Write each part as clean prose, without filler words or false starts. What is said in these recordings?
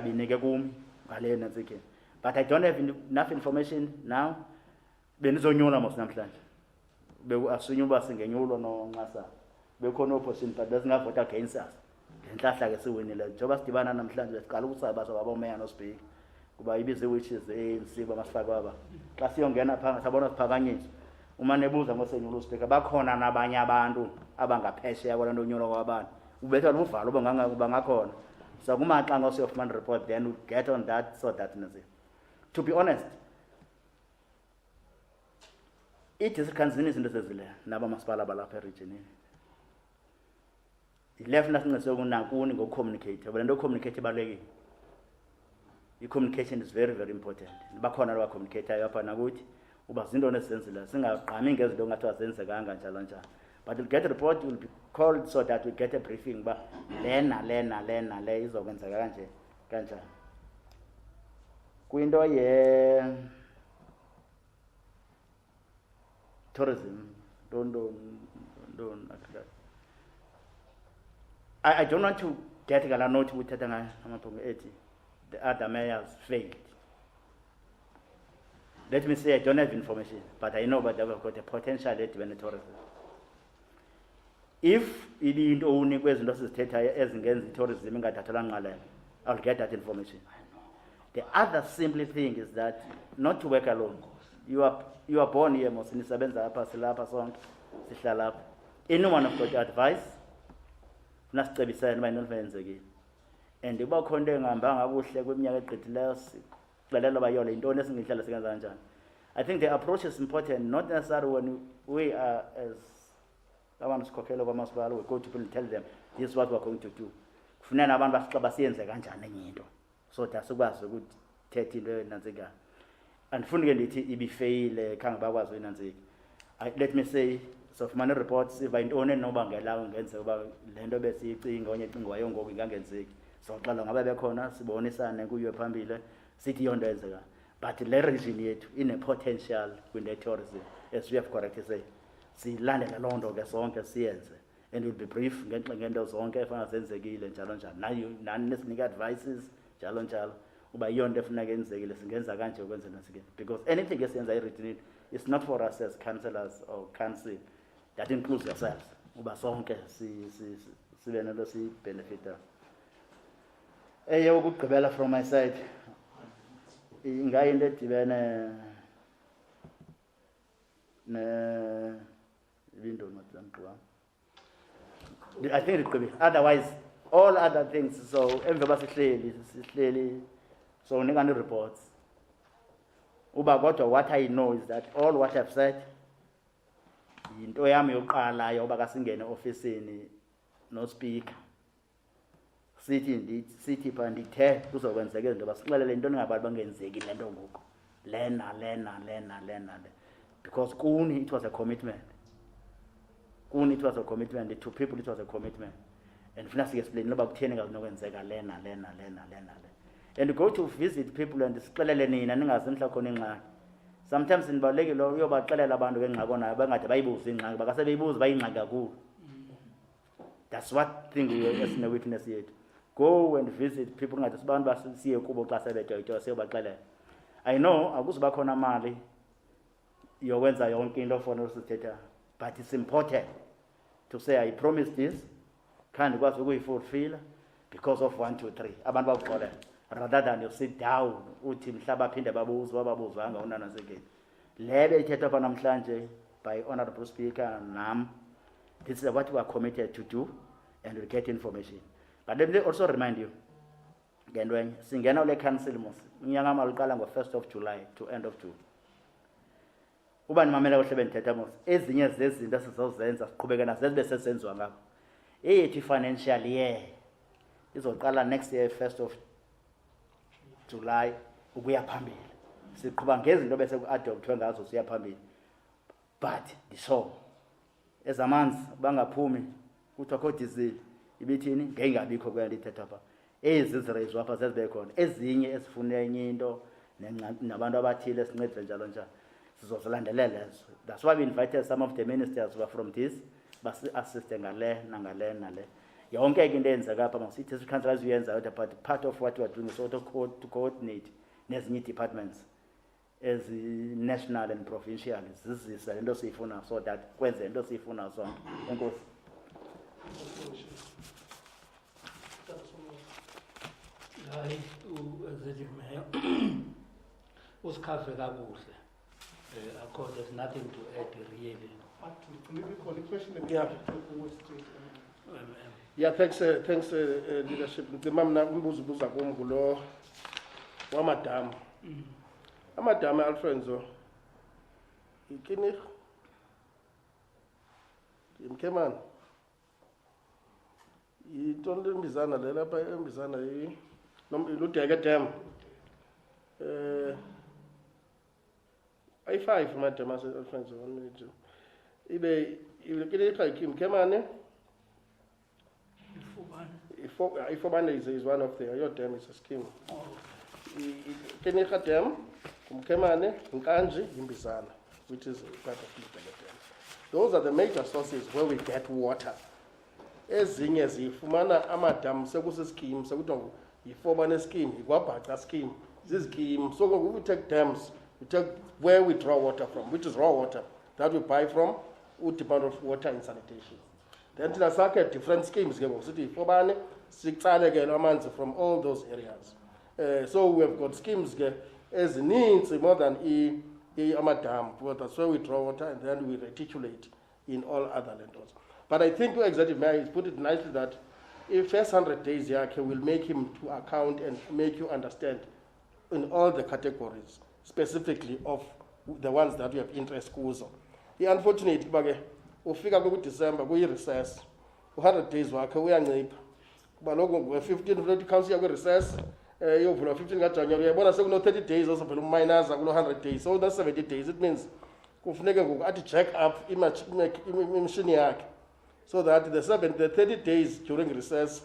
binike kumi ngale nansikhe. But I don't have enough information now. Benizonyula mos namhlanje. Asunywa uba singenyulo noNxasa. Bekhona opposition but besingavota against us. Ngenhlahla ke siwinile njengoba sidibana namhlanje siqala ukusaba sobabomeya noSpeaker. Kuba ibize which is ANC bamasifaka aba. Xa siyongena phanga sabona siphakanyiswa. Uma nebuza ngosenyulo uSpeaker bakhona nabanye abantu abangaphesheya kwala ntonyulo kwabantu. Ubetha uvalo bangakhona. So kumaxa ngosiyofumana report then we get on that so that to be honest, it is kanzini izinto sezile nabamasipala balapha eregionini. Ilef nasinqise ukunakuni ngocommunicate. But into communicate ibalulekile. I-communication is very, very important. Bakhona laba communicator apha nakuthi uba zinto nesenzile singaqami ngezinto ngathiwa zenzekanga njalo njalo. But we'll get a report, we'll be called so that we get a briefing ba lena le izokwenzeka kanje kanjani. Kwinto ye tourism I don't want to get a note with the other mayors failed. Let me say I don't have information, but I know that they've got a potential at tourism. If it is only question of the tourism, I'll get that information. The other simple thing is that not to work alone. You are born here, most in the anyone have got advice, and the back I think the approach is important, not necessarily when we are as we go to people and tell them this is what we're going to do. So that's what good 13 and funny fail let me say so if money reports if I don't know bangela ngenze uba lento besiyicinga onye cinga wayongoku ingangenzeki so xala ngabe bekhona sibonisane kuyo phambili sithi yonto yenzeka but le region yethu ine potential kwinde tourism as we have correctly said silandela lonto ke sonke siyenze and will be brief ngento zonke efana zenzekile njalo njalo nani nesinika advices njalo njalo uba yonto efuneka yenzekile singenza kanje ukwenza nasike because anything esiyenza region is not for us as councillors or council. That includes yourselves. Uba sonke sibe nalo si benefita. Ukugqibela from my side. Ingayinto edibene I think it could be. Otherwise, all other things. So emva sihleli so ningani reports. Uba kodwa what I know is that all what I've said into yami yokuqala yoba kasingene officeini no speaker sithi pha ndithe kuzokwenzeka izinto basixelele into ningabantu bangenzeki lento ngoku lena because kuni it was a commitment to people it was a commitment and funa sike explain loba kutheni ngazinokwenzeka lena and go to visit people and sixelele nina ningazi mhla khona ingxaki. Sometimes in Balegi, you about abantu ngengxakona bangade bayibuze ingxaki bakase beyibuze bayingxaki kakhulu. That's what thing we are as a witness yet. Go and visit people ngade sibantu basiye kubo xa sebetyo seyobaxelela. I know akuziba khona mali yokwenza yonke into for usithetha, but it's important to say I promise this can't because we fulfill because of 1 2 3 abantu bakuxolela. Rather than you sit down uthi mhlaba phinde babuzwa babuzwanga unana sekeni lebe ithetha pha namhlanje by honorable speaker nam this is what we are committed to do and we get information. But let me also remind you ngendwenye singena le council mos unyaka maluqala ngo1st of July to end of June uba nimamela kuhle benthetha mos ezinye zezinto sizozenza siqhubeke nazo bese senzwa ngakho eyithi financial year izoqala next year 1st of July ukuya phambili siqhubeka ngezinto bese ku-adoptwe ngazo siya phambili but so ezamanzi bangaphumi kuthiwa kho diesel ibithini ngengabikho kwento ithetha pha ezizireyizwa apha zezibekhona ezinye ezifuna enye into nabantu abathile esincedile njalo njalo sizozilandelela ezo. That's why we invited some of the ministers who are from this basi assist ngale nangale nale yonke ke into eyenzeka apha masithi as councillors uyenza but part of what we are doing is also to coordinate nezinye departments as national and provincial zizisa le nto siyifuna so that kwenze into siyifuna sonke. Enkosi. Hayi uExecutive Mayor usikhave kakuhle. Akho there's nothing to add really. Yeah, thanks, leadership. The mamna umbuzo kumgulo wamadam. Amadam Alfonso. Ikini. Imkeman. Itonle mbizana le lapha embizana ludeke dam. I5 madam Alfonso 1 minute. Ibe ilekile ikhakim kemane. Ifobane is one of the your dam is a scheme. Kenika dam kumkemane nkanji imbizana which is part of the dam. Those are the major sources where we get water. Ezinye zifumana amadam sekuse scheme sekuthiwa ifobane scheme ikwabhaca scheme. This scheme so we take dams, we take where we draw water from, which is raw water that we buy from Department of Water and Sanitation. Then thina sakhe different schemes ke ngokuthi ifobane sicale ke amanzi from all those areas. So we have got schemes ke ezininzi more than amadam, but that's where we draw water and then we reticulate in all other lands. But I think Executive Mayor has put it nicely that if first 100 days yakhe will make him to account and make you understand in all the categories, specifically of the ones that we have interest kuzo. Unfortunately, bage ufika ku December kuyi recess. 100 days wakhe uyancipha. Kuba lokho nge-15 vele council yakhe recess yovula 15 kaJanuary uyabona sekuno 30 days also phela minus kulo 100 days. So that's 70 days. It means kufuneka ngoku athi jack up imachine yakhe so that the 30 days during recess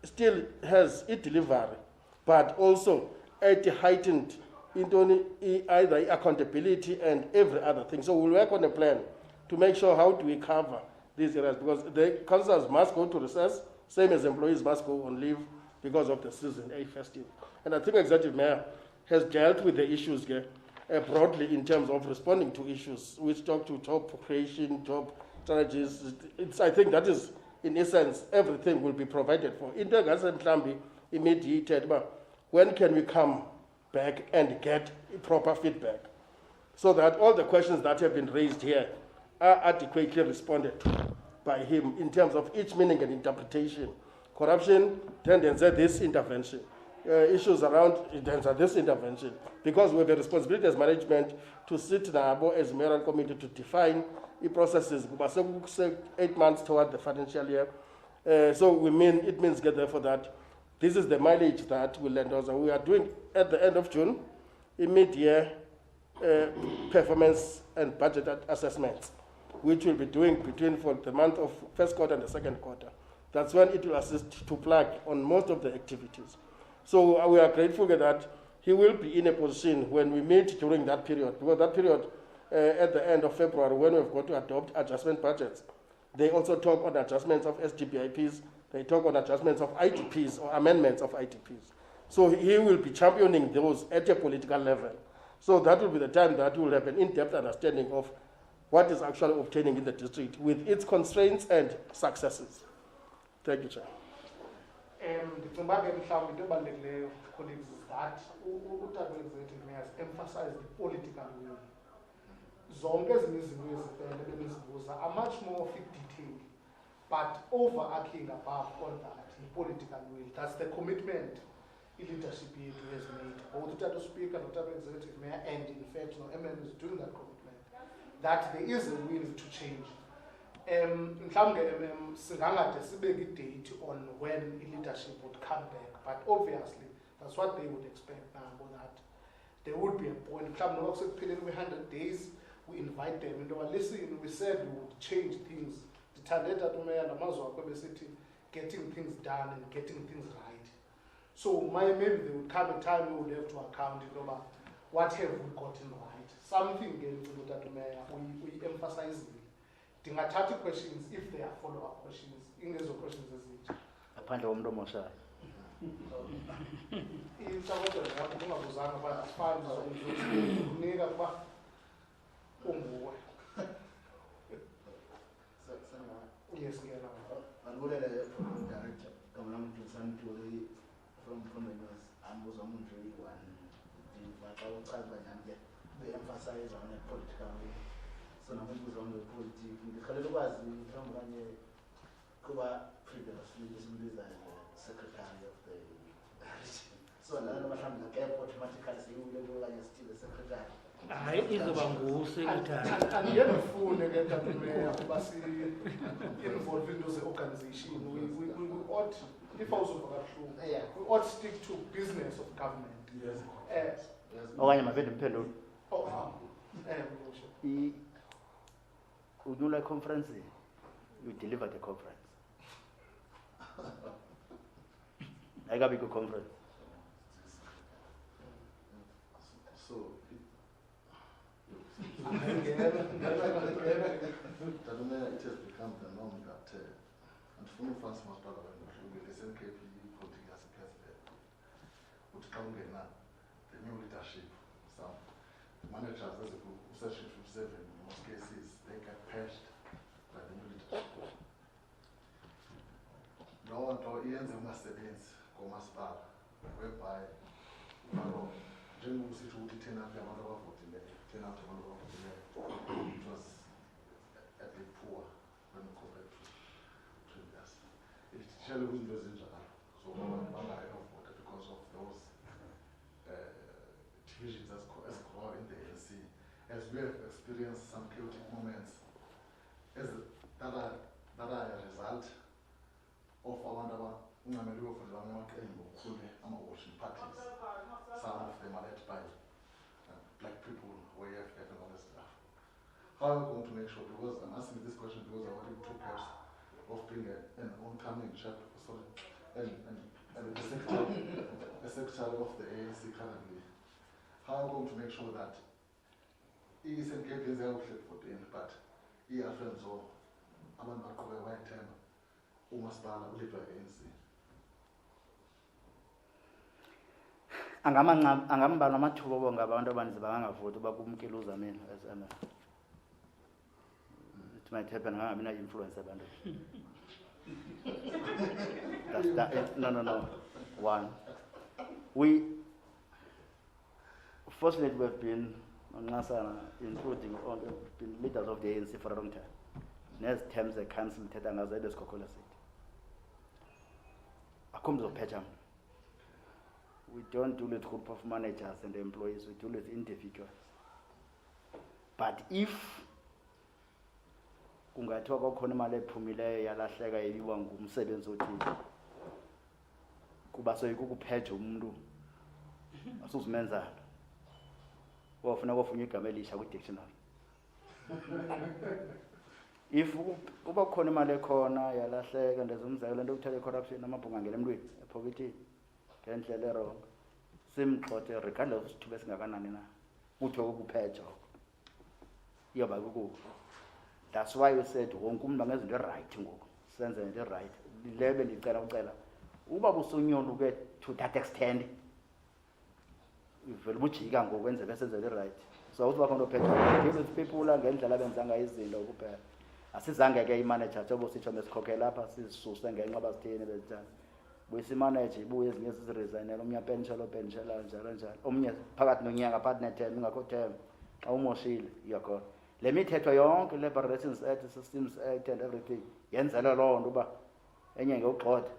still has a delivery, but also at heightened into either accountability and every other thing. So we'll work on a plan to make sure how do we cover these areas, because the councillors must go to recess, same as employees must go on leave because of the season A festive. And I think Executive Mayor has dealt with the issues broadly in terms of responding to issues which talk to job creation, job strategies. I think that is, in essence, everything will be provided for. Intergas can be immediated, but when can we come back and get proper feedback so that all the questions that have been raised here are adequately responded to by him in terms of each meaning and interpretation. Corruption, tendency, this intervention. Issues around this intervention. Because we have a responsibility as management to sit down as mayoral committee to define the processes. 8 months toward the financial year. So it means get there for that. This is the mileage that will lend us. We are doing at the end of June, a mid-year performance and budget assessments, which we'll be doing between for the month of first quarter and the second quarter. That's when it will assist to plug on most of the activities. So we are grateful that he will be in a position when we meet during that period, because that period at the end of February, when we've got to adopt adjustment budgets, they also talk on adjustments of SDPIPs, they talk on adjustments of ITPs or amendments of ITPs. So he will be championing those at a political level. So that will be the time that we will have an in-depth understanding of what is actually obtaining in the district with its constraints and successes. Thank you, Chair. Ndicinga ke mhlawumbi into ebalulekileyo colleagues is that utata Executive Mayor has emphasized the political will. Zonke ezinye izinto ezifele benizibuza are much more detailed, but overarching above all that, the political will. That's the commitment leadership has made. Both the Speaker and the Executive Mayor, and in fact, MM is doing that commitment, that there is a will to change. Mhlawumbe singangade sibeke date on when leadership would come back, but obviously that's what they would expect now, that there would be a point. Mhlawumbe noba kusekuphileni kwe-100 days, we invite them into listen, we said we would change things. Ndithandeta umeya namazwi akho besithi getting things done and getting things right. So maybe there would come a time we would have to account over what have we gotten right. Something again to that we emphasize ndingathatha questions if there are follow-up questions ingezo questions ezintsha ngaphandle komuntu omoshayo. intshakodo yakho ungabuzanga uba asifani zokunika kuba unguwe. Yes, ngiyena. Angulele director kamlam Santori from Prometheus. Ambuzo umuntu one ndivaxa uchaza nje emphasize on the political so nambuzo on the politics ngikhalela ukwazi mhlawumbe kanye kuba previously isimbiza secretary of the so nalo mhlawumbe ngeke automatically siyule kanye still secretary. Hayi izoba ngusekretary. Andiyefune ke ntameya kuba si-involve into ze-organization. We ought, if awuzoba kabuhlungu, we ought stick to business of government. Yes. Okanye mavele mphendule. Mngosho. Unyula conference, you deliver the conference. Ayikabi ku conference. So it has become the norm that and for me France must have the SNKP political president would come in the new leadership. Some managers as a group session to 7 in most cases they get patched by the new leadership. No one to ends of Mercedes Comasbar whereby General Security 10 up the it was a bit poor when compared to previous. It challenges was in Japan, so I of water because of those divisions as grow in the ANC. As we have experienced some chaotic moments, as that are a result of our washing parties. Some of them are led by black people where you have all this stuff. How are we going to make sure? Because I'm asking this question because I wanted two pairs of being an oncoming chap, and the secretary of the ANC currently. How are we going to make sure that he is engaged in the for the end, but he has friends of abantu baqhubeka bayithemba umasipala ulidwa ANC. Angamba namathuba bonke abantu abaninzi bangavoti bakumkile uZameni as MF. It might happen angabi na influence abantu. No. One. We fortunately we've been including been leaders of the ANC for a long time. Next terms the council thetha ngazo ebesikhokhela sithi. Akumzophetha. We don't deal with group of managers and employees, we deal with individuals. But if kungathiwa kwakhona imali ephumileyo yalahleka yebiwa ngumsebenzi othile kuba soyikukuphetha umuntu asuzimenzana wafuna kofunye igama elisha kwi-dictionary. If uba khona imali ekhona yalahleka ndezumzekelo into ukuthatha i-corruption amabhunga ngele emntwini ephokethini ngendlela erong simxhothe regardless of isithuba esingakanani na kuthiwe ukuphetha iyoba kukuko. That's why we said wonke umuntu angezinto eright ngoku senze into eright le bendicela ucela uba busunyoluke to that extent ivele ubujika ngoku wenze besenze eright. So uthi bakho ophetha deal with people ngendlela abenza ngayo izinto kuphela. Asizange ke imanager njengoba sitsho mesikhokhela lapha sizisuse ngenxa bazithini bezithatha buyisimanager ibuye ezinye siziresignela omnye penshela njalo omnye phakathi nonyaka phakathi ne-term ingakho term xa umoshile iyakhona. Le mithetho yonke Labour Relations Act, Systems Act and everything yenzela loo nto uba enye ngeyogxotha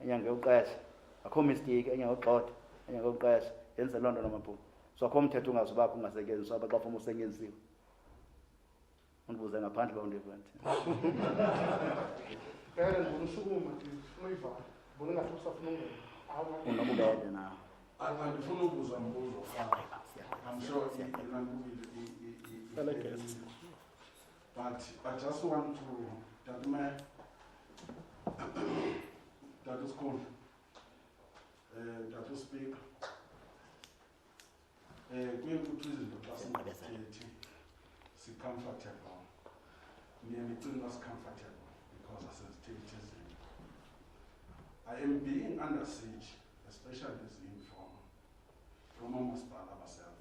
enye ngeyuqesha akho mistake enye ngeyogxotha enye ngeyuqesha yenzela loo nto namaphupha. So akho mthetho ungazubakho ungasetyenziswa xa ufuna usengenziwe undibuze ngaphandle kwento event. Ngumshukuma uyivala bona ngathi usafuna ungena unobubele nawo. Andifuna ukubuza mbuzo. I'm sure but I just want to that school that speak kuye kuthi izinto xa singathethi si-comfortable nearly us comfortable because of sensitivities. I am being under siege, especially as from almost ourselves.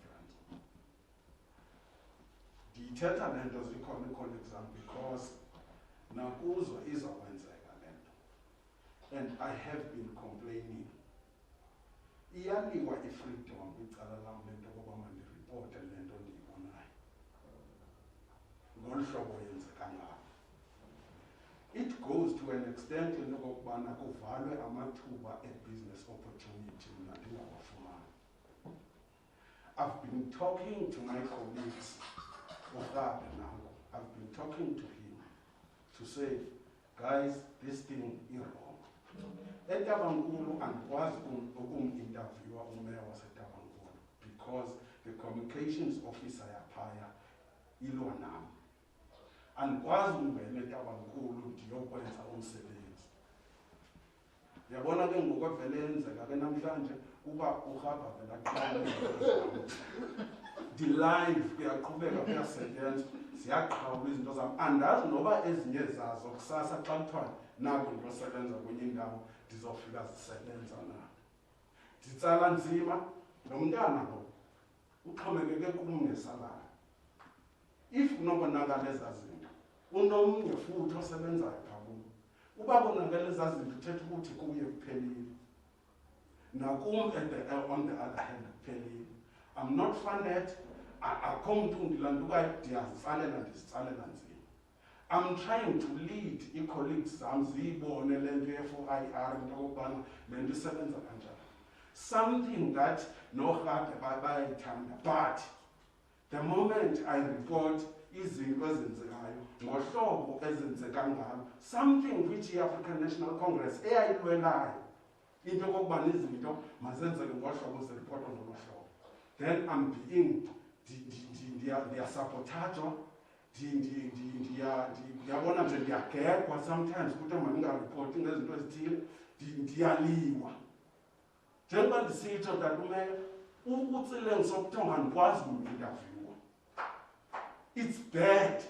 Ndiyithetha le nto zikhona ii-colleagues because nakuzo izakwenzeka le nto. And I have been complaining. Iyaliwa i-freedom kwicala lam le nto yokuba mandiripote le nto ndiyibonayo. Ngolu hlobo yenzeka ngalo. It goes to an extent into okokubana kuvalwe amathuba e-business opportunity mna ndingawafumani. I've been talking to my colleagues, I've been talking to him to say, guys, this thing is wrong. eTabankulu andikwazi ukum-interviewa umeya waseTabankulu because the communications officer yaphaya ilwa nam. Andikwazi ungena eTabankulu ndiyokwenza umsebenzi. Yabona ke ngokwevele yenzeka ke namhlanje kuba urhaba vela the live kuyaqhubeka kuyasetyenzwa ziyaqhawula izinto zam. Andazi noba ezinye zazo kusasa xa kuthiwa naku ndiyosebenza kwenye indawo ndizofika zisebenza na. Nditsala nzima lo mntana lo uxhomekeke kum ngesalari. If kunobonakala ezaa zinto unomnye futhi osebenzayo phaa kum. Uba konakala ezaa zinto uthetha ukuthi kuye kuphelile. Nakum on the other hand kuphelile. I'm not funded. Akho mntu ndilandukayo ndiyazitsalela ndizitsalela nzima. I'm trying to lead ii-colleagues zam ziyibone le nto ye-4IR into okokubana le nto isebenza kanjani. Something that norhabe bayayithanda, but the moment I report izinto ezenzekayo ngohlobo ezenzeka ngalo, something which i-African National Congress eyayilwelayo into okokubana izinto mazenzeke ngohlobo ziripotwa ngolo hlobo, then I'm being ndiyasabotajwa, ndiyabona nje ndiyagekwa sometimes kuthiwa mandingaripoti ngezinto ezithile, ndiyaliwa. Njengoba ndisitsho talumeya, utsile ngisokuthiwa mandikwazi uminterviewa. It's bad.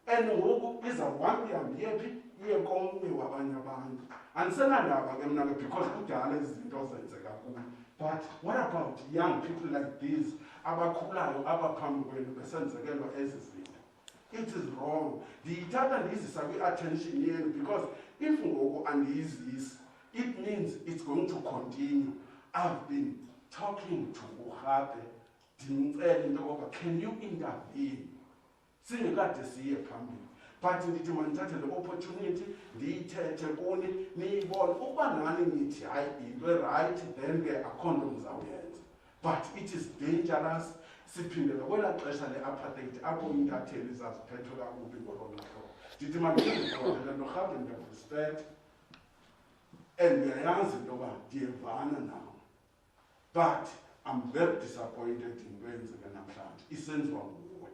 And ngoku izawuhambe ihambe iyephi iye komnye wabanye abantu. Andisenandaba ke mna ke because kudala izinto zenzeka kuyo. But what about young people like this abakhulayo abaphambi kwenu besenzekelwa ezi zinto? It is wrong. Ndiyithatha ndiyizisa kwi-attention yenu because if ngoku andiyizisi, it means it's going to continue. I've been talking to Uhabe, ndimcela into yokokuba can you intervene? Singekade siye phambili. But ndithi mandithathe le opportunity ndiyithethe kuni niyibone ukuba nani nithi hayi into erayithi then ke akho nto mzawuyenza. But it is dangerous. Siphindela kwelaa xesha le-apartheid apho intatheli zaziphethwe kakubi ngolona hlobo. Ndithi mandiyizikholele norhabe ndiyakurespect and ndiyayazi into yoba ndiyevana nawo. But I'm very disappointed into eyenzeke namhlanje isenziwa nguwe.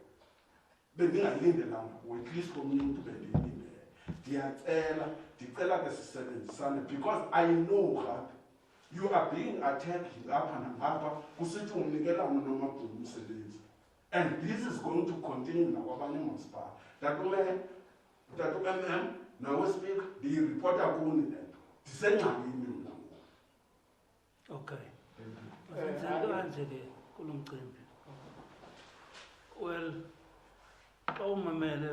Bendingayilindelanga kuwe, at least komnye umntu bendiyilindele. Ndicela ke sisebenzisane because I know that you are being attacked ngapha nangapha kusithi umnikelana namabhulu umsebenzi. And this is going to continue nakwabanye oomasipala. Tatu MM nawe speak ndiyiripota kuni le nto. Ndisengxakini mna ngoku. Okay. Kanje ke kulo mcimbi. Well, xa umamele